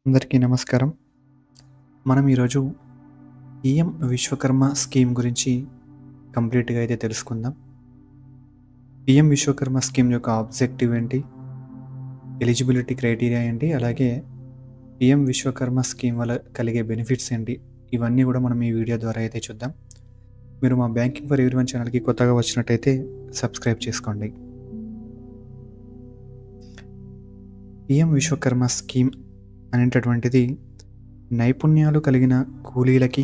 అందరికీ నమస్కారం. మనం ఈరోజు పీఎం విశ్వకర్మ స్కీమ్ గురించి కంప్లీట్‌గా అయితే తెలుసుకుందాం. పీఎం విశ్వకర్మ స్కీమ్ యొక్క ఆబ్జెక్టివ్ ఏంటి? ఎలిజిబిలిటీ క్రైటీరియా ఏంటి? అలాగే పీఎం విశ్వకర్మ స్కీమ్ వల్ల కలిగే బెనిఫిట్స్ ఏంటి? ఇవన్నీ కూడా మనం ఈ వీడియో ద్వారా అయితే చూద్దాం. మీరు మా బ్యాంకింగ్ ఫర్ ఎవ్రీవన్ ఛానల్‌కి కొత్తగా వచ్చినట్టయితే సబ్స్క్రైబ్ చేసుకోండి. పీఎం విశ్వకర్మ స్కీమ్ అనేటటువంటిది నైపుణ్యాలు కలిగిన కూలీలకి,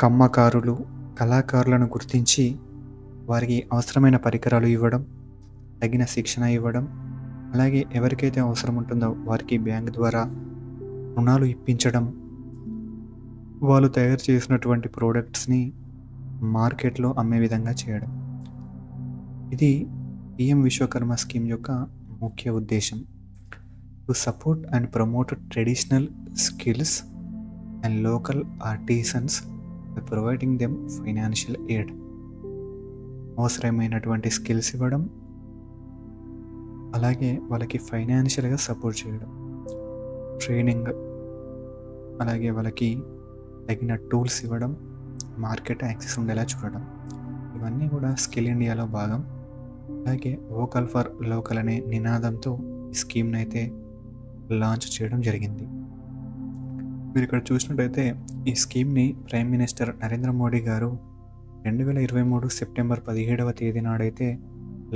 కమ్మకారులు, కళాకారులను గుర్తించి వారికి అవసరమైన పరికరాలు ఇవ్వడం, తగిన శిక్షణ ఇవ్వడం, అలాగే ఎవరికైతే అవసరం ఉంటుందో వారికి బ్యాంక్ ద్వారా రుణాలు ఇప్పించడం, వాళ్ళు తయారు చేసినటువంటి ప్రోడక్ట్స్ని మార్కెట్లో అమ్మే విధంగా చేయడం. ఇది పీఎం విశ్వకర్మ స్కీమ్ యొక్క ముఖ్య ఉద్దేశం. To support and promote traditional skills and local artisans by providing them financial aid. అవసరమైనటువంటి స్కిల్స్ ఇవ్వడం, అలాగే వాళ్ళకి ఫైనాన్షియల్గా సపోర్ట్ చేయడం, ట్రైనింగ్, అలాగే వాళ్ళకి తగిన టూల్స్ ఇవ్వడం, మార్కెట్ యాక్సెస్ ఉండేలా చూడడం. ఇవన్నీ కూడా స్కిల్ ఇండియాలో భాగం. అలాగే వోకల్ ఫర్ లోకల్ అనే నినాదంతో ఈ స్కీమ్ని అయితే లాంచ్ చేయడం జరిగింది. మీరు ఇక్కడ చూసినట్టయితే ఈ స్కీమ్ని ప్రైమ్ మినిస్టర్ నరేంద్ర మోడీ గారు 2023 సెప్టెంబర్ 17వ తేదీ నాడైతే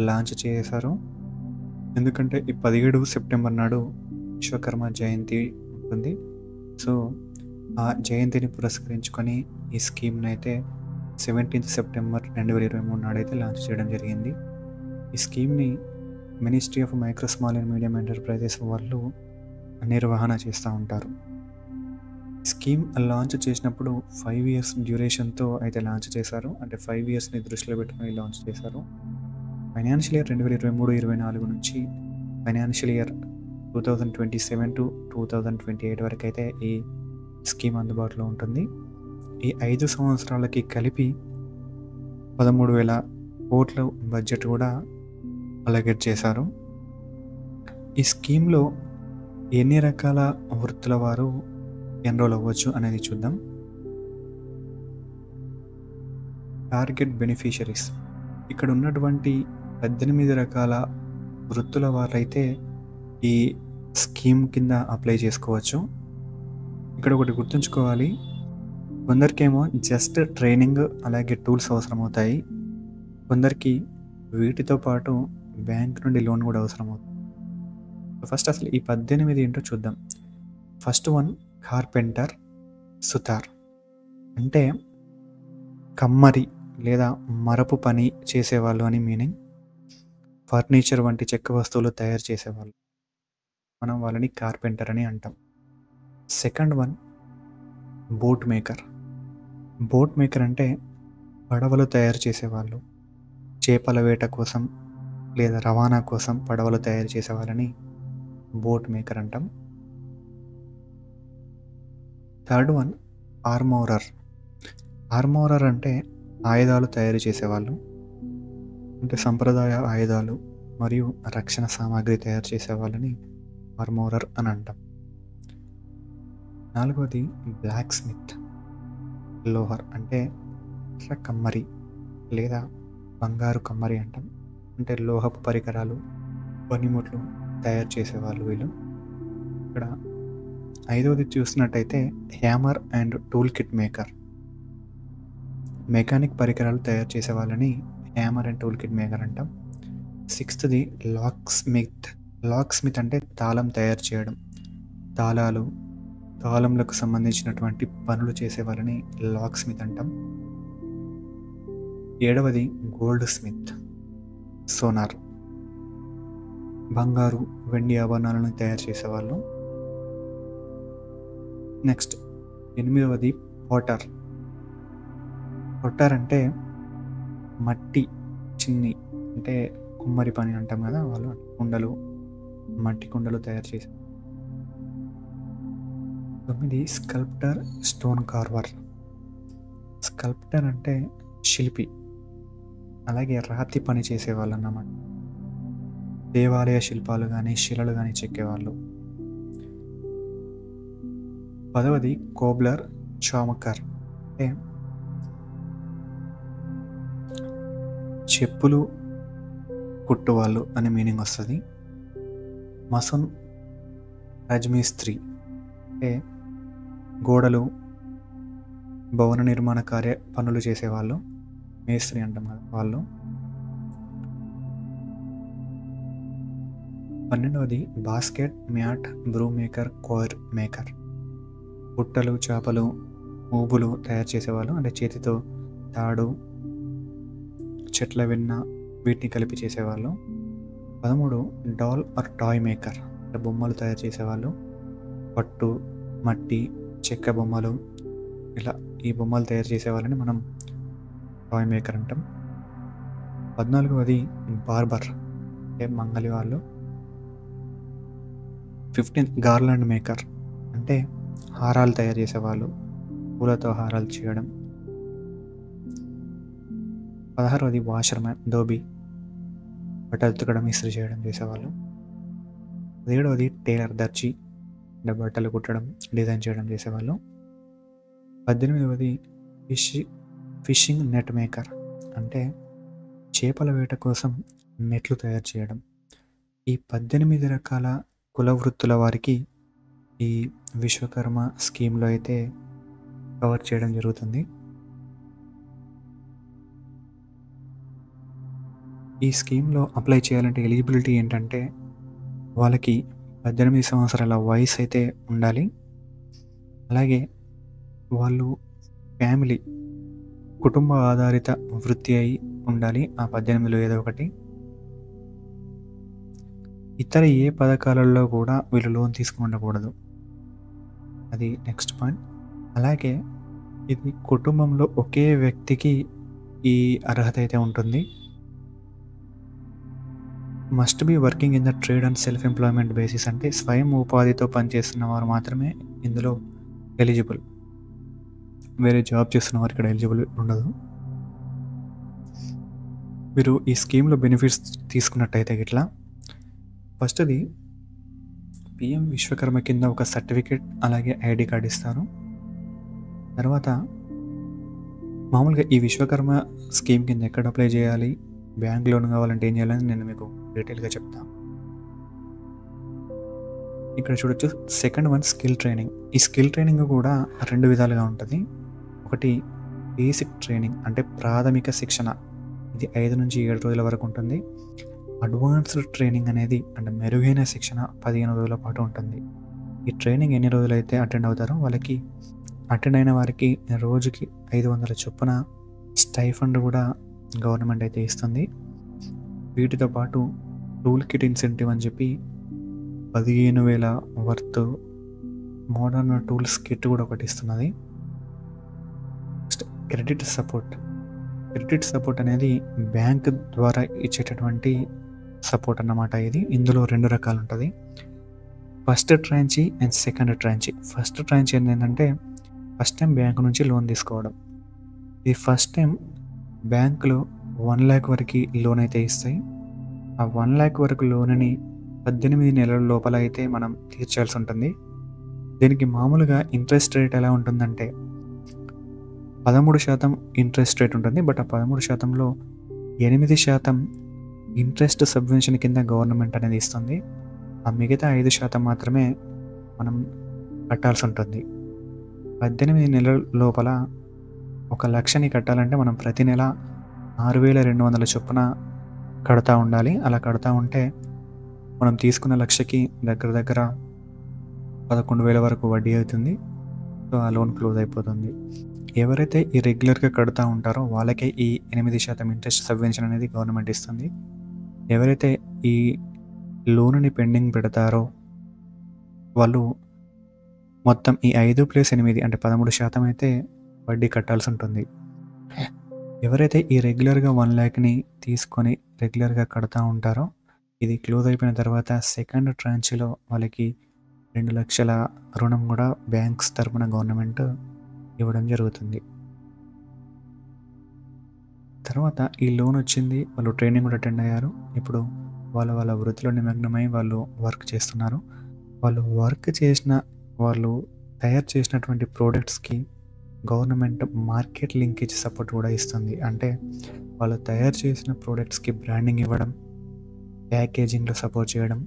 లాంచ్ చేశారు. ఎందుకంటే ఈ 17 సెప్టెంబర్ నాడు విశ్వకర్మ జయంతి ఉంటుంది. సో ఆ జయంతిని పురస్కరించుకొని ఈ స్కీమ్ని అయితే 17 సెప్టెంబర్ 2023 నాడైతే లాంచ్ చేయడం జరిగింది. ఈ స్కీమ్ని ministry of micro small and medium enterprises వాళ్ళు నిర్వహణ చేస్తూ ఉంటారు. స్కీమ్ లాంచ్ చేసినప్పుడు 5 years డ్యూరేషన్తో అయితే లాంచ్ చేశారు. అంటే 5 yearsని దృష్టిలో పెట్టుకుని లాంచ్ చేశారు. ఫైనాన్షియల్ ఇయర్ 2023-24 నుంచి ఫైనాన్షియల్ ఇయర్ 2027 to 2028 వరకు అయితే ఈ స్కీమ్ అందుబాటులో ఉంటుంది. ఈ 5 సంవత్సరాలకి కలిపి 13,000 కోట్ల బడ్జెట్ కూడా అలొకేట్ చేశారు. ఈ స్కీమ్లో ఎన్ని రకాల వృత్తుల వారు ఎన్రోల్ అవ్వచ్చు అనేది చూద్దాం. టార్గెట్ బెనిఫిషరీస్, ఇక్కడ ఉన్నటువంటి 18 రకాల వృత్తుల వారైతే ఈ స్కీమ్ కింద అప్లై చేసుకోవచ్చు. ఇక్కడ ఒకటి గుర్తుంచుకోవాలి, కొందరికేమో జస్ట్ ట్రైనింగ్ అలాగే టూల్స్ అవసరం అవుతాయి, కొందరికి వీటితో పాటు బ్యాంక్ నుండి లోన్ కూడా అవసరం అవుతుంది. ఫస్ట్ అసలు ఈ 18 ఏంటో చూద్దాం. ఫస్ట్ వన్ కార్పెంటర్, సుతార్, అంటే కమ్మరి లేదా మరపు పని చేసేవాళ్ళు అని మీనింగ్. ఫర్నిచర్ వంటి చెక్క వస్తువులు తయారు చేసేవాళ్ళు, మనం వాళ్ళని కార్పెంటర్ అని అంటాం. Second one boat maker. Boat maker అంటే పడవలు తయారు చేసేవాళ్ళు, చేపల వేట కోసం లేదా రవాణా కోసం పడవలు తయారు చేసేవాళ్ళని బోట్ మేకర్ అంటాం. Third one armourer. ఆర్మోరర్ అంటే ఆయుధాలు తయారు చేసేవాళ్ళు, అంటే సంప్రదాయ ఆయుధాలు మరియు రక్షణ సామాగ్రి తయారు చేసేవాళ్ళని ఆర్మోరర్ అని అంటాం. నాలుగవది బ్లాక్ స్మిత్. లోహర్ అంటే కమ్మరి లేదా బంగారు కమ్మరి అంటాం, అంటే లోహపు పరికరాలు, పనిముట్లు తయారు చేసేవాళ్ళు వీళ్ళు. ఇక్కడ ఐదవది చూసినట్టయితే hammer and tool kit maker. Mechanic పరికరాలు తయారు చేసే వాళ్ళని hammer and tool kit maker అంటాం. సిక్స్త్ది లాక్ స్మిత్. లాక్ స్మిత్ అంటే తాళం తయారు చేయడం, తాళంలకు సంబంధించినటువంటి పనులు చేసే వాళ్ళని లాక్ స్మిత్ అంటాం. ఏడవది గోల్డ్ స్మిత్, సోనార్, బంగారు వెండి ఆభరణాలను తయారు చేసేవాళ్ళు. Next 8వది Potter. పొట్టార్ అంటే మట్టి చిన్ని, అంటే కుమ్మరి పని అంటాం కదా, వాళ్ళు కుండలు, మట్టి కుండలు తయారు చేశారు. 9 స్కల్ప్టర్, స్టోన్ కార్వర్. స్కల్ప్టర్ అంటే శిల్పి, అలాగే రాతి పని చేసేవాళ్ళు అన్నమాట. దేవాలయ శిల్పాలు కానీ శిలలు కానీ చెక్కేవాళ్ళు. 10వది కోబ్లర్ చామకర్, అంటే చెప్పులు కుట్టువాళ్ళు అనే మీనింగ్ వస్తుంది. మసన్ రజ్మీస్త్రీ, అంటే గోడలు భవన నిర్మాణ పనులు చేసేవాళ్ళు, మేస్త్రి అంటాం కదా వాళ్ళు. 12వది basket mat brew maker core maker, బుట్టలు చేపలు ఊబులు తయారు చేసేవాళ్ళు, అంటే చేతితో తాడు చెట్ల వెన్న వీటిని కలిపి చేసేవాళ్ళు. 13 డాల్ ఆర్ టాయ్ మేకర్, అంటే బొమ్మలు తయారు చేసేవాళ్ళు, పట్టు మట్టి చెక్క బొమ్మలు ఇలా ఈ బొమ్మలు తయారు చేసేవాళ్ళని మనం టాయ్ మేకర్ అంటాం. 14వది బార్బర్, అంటే మంగలి వాళ్ళు. 15 గార్లాండ్ మేకర్, అంటే హారాలు తయారు చేసేవాళ్ళు, పూలతో హారాలు చేయడం. 16వది వాషర్మ్యాన్, ధోబీ, బట్టలు ఉతకడం ఇస్త్రీ చేయడం చేసేవాళ్ళు. 17వది టైలర్, దర్జీ, అంటే బట్టలు కుట్టడం డిజైన్ చేయడం చేసేవాళ్ళు. 18వది ఫిషింగ్ నెట్ మేకర్, అంటే చేపల వేట కోసం నెట్లు తయారు చేయడం. ఈ 18 రకాల కుల వృత్తుల వారికి ఈ విశ్వకర్మ స్కీమ్లో అయితే కవర్ చేయడం జరుగుతుంది. ఈ స్కీమ్లో అప్లై చేయాలంటే ఎలిజిబిలిటీ ఏంటంటే వాళ్ళకి 18 సంవత్సరాల వయసు అయితే ఉండాలి. అలాగే వాళ్ళు ఫ్యామిలీ కుటుంబ ఆధారిత వృత్తి అయి ఉండాలి ఆ 18లో ఏదో ఒకటి. ఇతర ఏ పథకాలలో కూడా వీళ్ళు లోన్ తీసుకుని ఉండకూడదు, అది నెక్స్ట్ పాయింట్. అలాగే ఇది కుటుంబంలో ఒకే వ్యక్తికి ఈ అర్హత అయితే ఉంటుంది. Must be working in the trade and self employment basis, అంటే స్వయం ఉపాధితో పనిచేస్తున్న వారు మాత్రమే ఇందులో ఎలిజిబుల్, వేరే జాబ్ చేస్తున్న వారు ఇక్కడ ఎలిజిబుల్ ఉండదు. మీరు ఈ స్కీమ్లో బెనిఫిట్స్ తీసుకున్నట్టయితే ఇట్లా, ఫస్ట్ది పిఎం విశ్వకర్మ కింద ఒక సర్టిఫికేట్ అలాగే ఐడి కార్డ్ ఇస్తారు. తర్వాత మామూలుగా ఈ విశ్వకర్మ స్కీమ్ కింద ఎక్కడ అప్లై చేయాలి, బ్యాంక్ లోన్ కావాలంటే ఏం చేయాలని నేను మీకు డీటెయిల్గా చెప్తాను. ఇక్కడ చూడొచ్చు, సెకండ్ వన్ స్కిల్ ట్రైనింగ్. ఈ స్కిల్ ట్రైనింగ్ కూడా 2 విధాలుగా ఉంటుంది. ఒకటి బేసిక్ ట్రైనింగ్, అంటే ప్రాథమిక శిక్షణ, ఇది 5 నుంచి 7 రోజుల వరకు ఉంటుంది. అడ్వాన్స్డ్ ట్రైనింగ్ అనేది, అంటే మెరుగైన శిక్షణ 15 రోజుల పాటు ఉంటుంది. ఈ ట్రైనింగ్ ఎన్ని రోజులైతే అటెండ్ అవుతారో వాళ్ళకి, అటెండ్ అయిన వారికి రోజుకి 500 చొప్పున స్టైఫండ్ కూడా గవర్నమెంట్ అయితే ఇస్తుంది. వీటితో పాటు టూల్ కిట్ ఇన్సెంటివ్ అని చెప్పి 15,000 వర్త్ మోడర్న్ టూల్స్ కిట్ కూడా ఒకటి ఇస్తున్నది. క్రెడిట్ సపోర్ట్ అనేది బ్యాంక్ ద్వారా ఇచ్చేటటువంటి సపోర్ట్ అన్నమాట. ఇందులో 2 రకాలు ఉంటుంది, ఫస్ట్ ట్రాంచీ అండ్ సెకండ్ ట్రాంచీ. ఫస్ట్ ట్రాంచీ ఏంటంటే ఫస్ట్ టైం బ్యాంకు నుంచి లోన్ తీసుకోవడం. ఇది ఫస్ట్ టైం బ్యాంకులో 1 lakh వరకు లోన్ అయితే ఇస్తాయి. ఆ 1 lakh వరకు లోన్ని 18 నెలల లోపల అయితే మనం తీర్చాల్సి ఉంటుంది. దీనికి మామూలుగా ఇంట్రెస్ట్ రేట్ ఎలా ఉంటుందంటే 13% ఇంట్రెస్ట్ రేట్ ఉంటుంది. బట్ ఆ 13%లో 8% ఇంట్రెస్ట్ సబ్వెన్షన్ కింద గవర్నమెంట్ అనేది ఇస్తుంది. ఆ మిగతా 5% మాత్రమే మనం కట్టాల్సి ఉంటుంది. 18 నెలల లోపల 1,00,000ని కట్టాలంటే మనం ప్రతి నెల 6,200 చొప్పున కడతా ఉండాలి. అలా కడతా ఉంటే మనం తీసుకున్న 1,00,000కి దగ్గర 11,000 వరకు వడ్డీ అవుతుంది. సో ఆ లోన్ క్లోజ్ అయిపోతుంది. ఎవరైతే ఈ రెగ్యులర్గా కడుతూ ఉంటారో వాళ్ళకే ఈ 8% ఇంట్రెస్ట్ సబ్వెన్షన్ అనేది గవర్నమెంట్ ఇస్తుంది. ఎవరైతే ఈ లోన్ని పెండింగ్ పెడతారో వాళ్ళు మొత్తం ఈ 5 + 8 అంటే 13% అయితే వడ్డీ కట్టాల్సి ఉంటుంది. ఎవరైతే ఈ రెగ్యులర్గా 1 lakh తీసుకొని రెగ్యులర్గా కడతా ఉంటారో ఇది క్లోజ్ అయిపోయిన తర్వాత సెకండ్ ట్రాంచ్లో వాళ్ళకి 2 లక్షల రుణం కూడా బ్యాంక్స్ తరపున గవర్నమెంట్ ఇవ్వడం జరుగుతుంది. తర్వాత ఈ లోన్ వచ్చింది, వాళ్ళు ట్రైనింగ్ కూడా అటెండ్ అయ్యారు. ఇప్పుడు వాళ్ళ వృత్తిలో నిమగ్నమై వాళ్ళు వర్క్ చేస్తున్నారు. వాళ్ళు వర్క్ చేసిన వాళ్ళు తయారు చేసినటువంటి ప్రోడక్ట్స్‌కి గవర్నమెంట్ మార్కెట్ లింకేజ్ సపోర్ట్ కూడా ఇస్తుంది. అంటే వాళ్ళు తయారు చేసిన ప్రోడక్ట్స్‌కి బ్రాండింగ్ ఇవ్వడం, ప్యాకేజింగ్‌లో సపోర్ట్ చేయడం,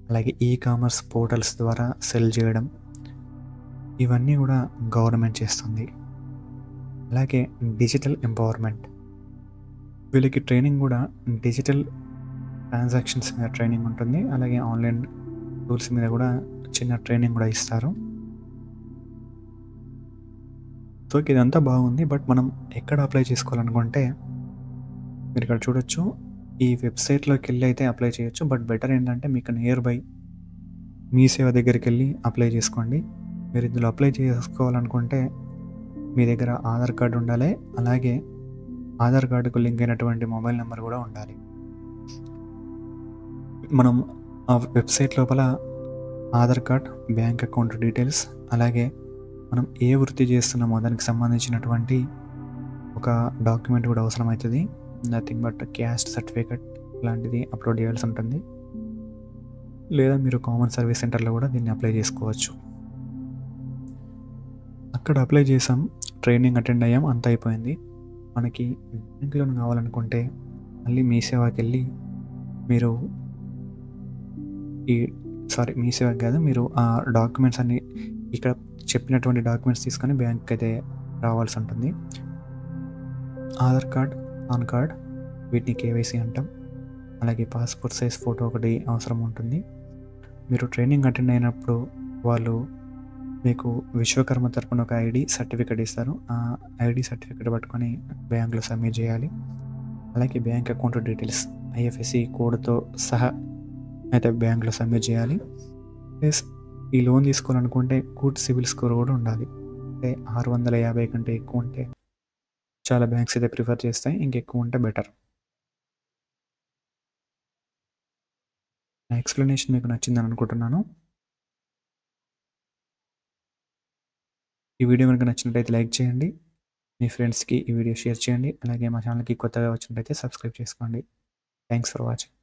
అలాగే కామర్స్ పోర్టల్స్ ద్వారా సెల్ చేయడం, ఇవన్నీ కూడా గవర్నమెంట్ చేస్తుంది. అలాగే డిజిటల్ ఎంపవర్మెంట్, వీళ్ళకి ట్రైనింగ్ కూడా డిజిటల్ ట్రాన్సాక్షన్స్ మీద ట్రైనింగ్ ఉంటుంది. అలాగే ఆన్లైన్ టూల్స్ మీద కూడా చిన్న ట్రైనింగ్ కూడా ఇస్తారు. సో ఇదంతా బాగుంది. బట్ మనం ఎక్కడ అప్లై చేసుకోవాలనుకుంటే మీరు ఇక్కడ చూడొచ్చు. ఈ వెబ్సైట్లోకి వెళ్ళి అయితే అప్లై చేయొచ్చు. బట్ బెటర్ ఏంటంటే మీకు నియర్ బై మీ సేవ దగ్గరికి వెళ్ళి అప్లై చేసుకోండి. మీరు ఇందులో అప్లై చేసుకోవాలనుకుంటే మీ దగ్గర ఆధార్ కార్డు ఉండాలి. అలాగే ఆధార్ కార్డుకు లింక్ అయినటువంటి మొబైల్ నెంబర్ కూడా ఉండాలి. మనం ఆ వెబ్సైట్ లోపల Aadhaar card, bank account details, అలాగే మనం ఏ వృత్తి చేస్తున్నామో దానికి సంబంధించినటువంటి ఒక డాక్యుమెంట్ కూడా అవసరం అవుతుంది. నథింగ్ బట్ క్యాస్ట్ సర్టిఫికేట్ లాంటిది అప్లోడ్ చేయాల్సి ఉంటుంది. లేదా మీరు కామన్ సర్వీస్ సెంటర్లో కూడా దీన్ని అప్లై చేసుకోవచ్చు. అక్కడ అప్లై చేసాం, ట్రైనింగ్ అటెండ్ అయ్యాం, అంతా అయిపోయింది. మనకి బ్యాంక్ లోన్ కావాలనుకుంటే మళ్ళీ మీ సేవకి వెళ్ళి మీరు మీ సేవకి కాదు, మీరు ఆ డాక్యుమెంట్స్ అన్ని ఇక్కడ చెప్పినటువంటి డాక్యుమెంట్స్ తీసుకొని బ్యాంక్కి అయితే రావాల్సి ఉంటుంది. ఆధార్ కార్డ్, పాన్ కార్డ్, వీటిని కేవైసీ అంటాం. అలాగే పాస్పోర్ట్ సైజ్ ఫోటో ఒకటి అవసరం ఉంటుంది. మీరు ట్రైనింగ్ అటెండ్ అయినప్పుడు వాళ్ళు మీకు విశ్వకర్మ తరపున ఒక ఐడి సర్టిఫికేట్ ఇస్తారు. ఆ ఐడి సర్టిఫికేట్ పట్టుకొని బ్యాంకులో సబ్మిట్ చేయాలి. అలాగే బ్యాంక్ అకౌంట్ డీటెయిల్స్ ఐఎఫ్ఎస్సి కోడ్తో సహా అయితే బ్యాంకులో సబ్మిట్ చేయాలి. ప్లస్ ఈ లోన్ తీసుకోవాలనుకుంటే గుడ్ సివిల్ స్కోర్ కూడా ఉండాలి. అంటే 650 కంటే ఎక్కువ ఉంటే చాలా బ్యాంక్స్ అయితే ప్రిఫర్ చేస్తాయి, ఇంకెక్కువ ఉంటే బెటర్. నా ఎక్స్ప్లెనేషన్ మీకు నచ్చిందని అనుకుంటున్నాను. ఈ వీడియో కనుక నచ్చినట్లయితే లైక్ చేయండి, మీ ఫ్రెండ్స్కి ఈ వీడియో షేర్ చేయండి. అలాగే మా ఛానల్కి కొత్తగా వచ్చినట్లయితే సబ్స్క్రైబ్ చేసుకోండి. Thanks for watching.